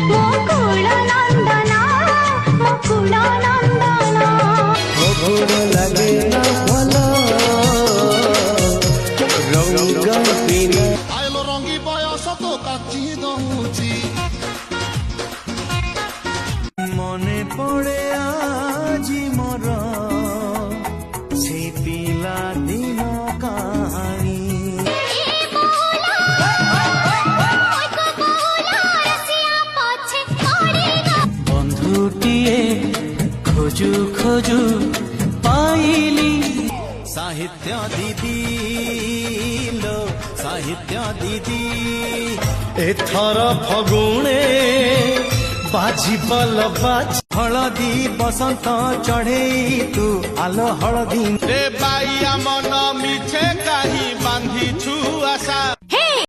मुकुल नंदन मुकुल नंदन गोड़ लगे ना भला रंग बिना आइलो रंगी बयस तो काची दउची मने पड़े আজি मोर से पिला दिन कहानी बंधुटिए खोजू खोजू पाइली साहित्य दीदी लो साहित्य दीदी एथर फगुणे बाजी बल बाज हलदी बसंत चढ़े तू आलो हलदी रे बाइया मन मिछे काही बांधी छु आशा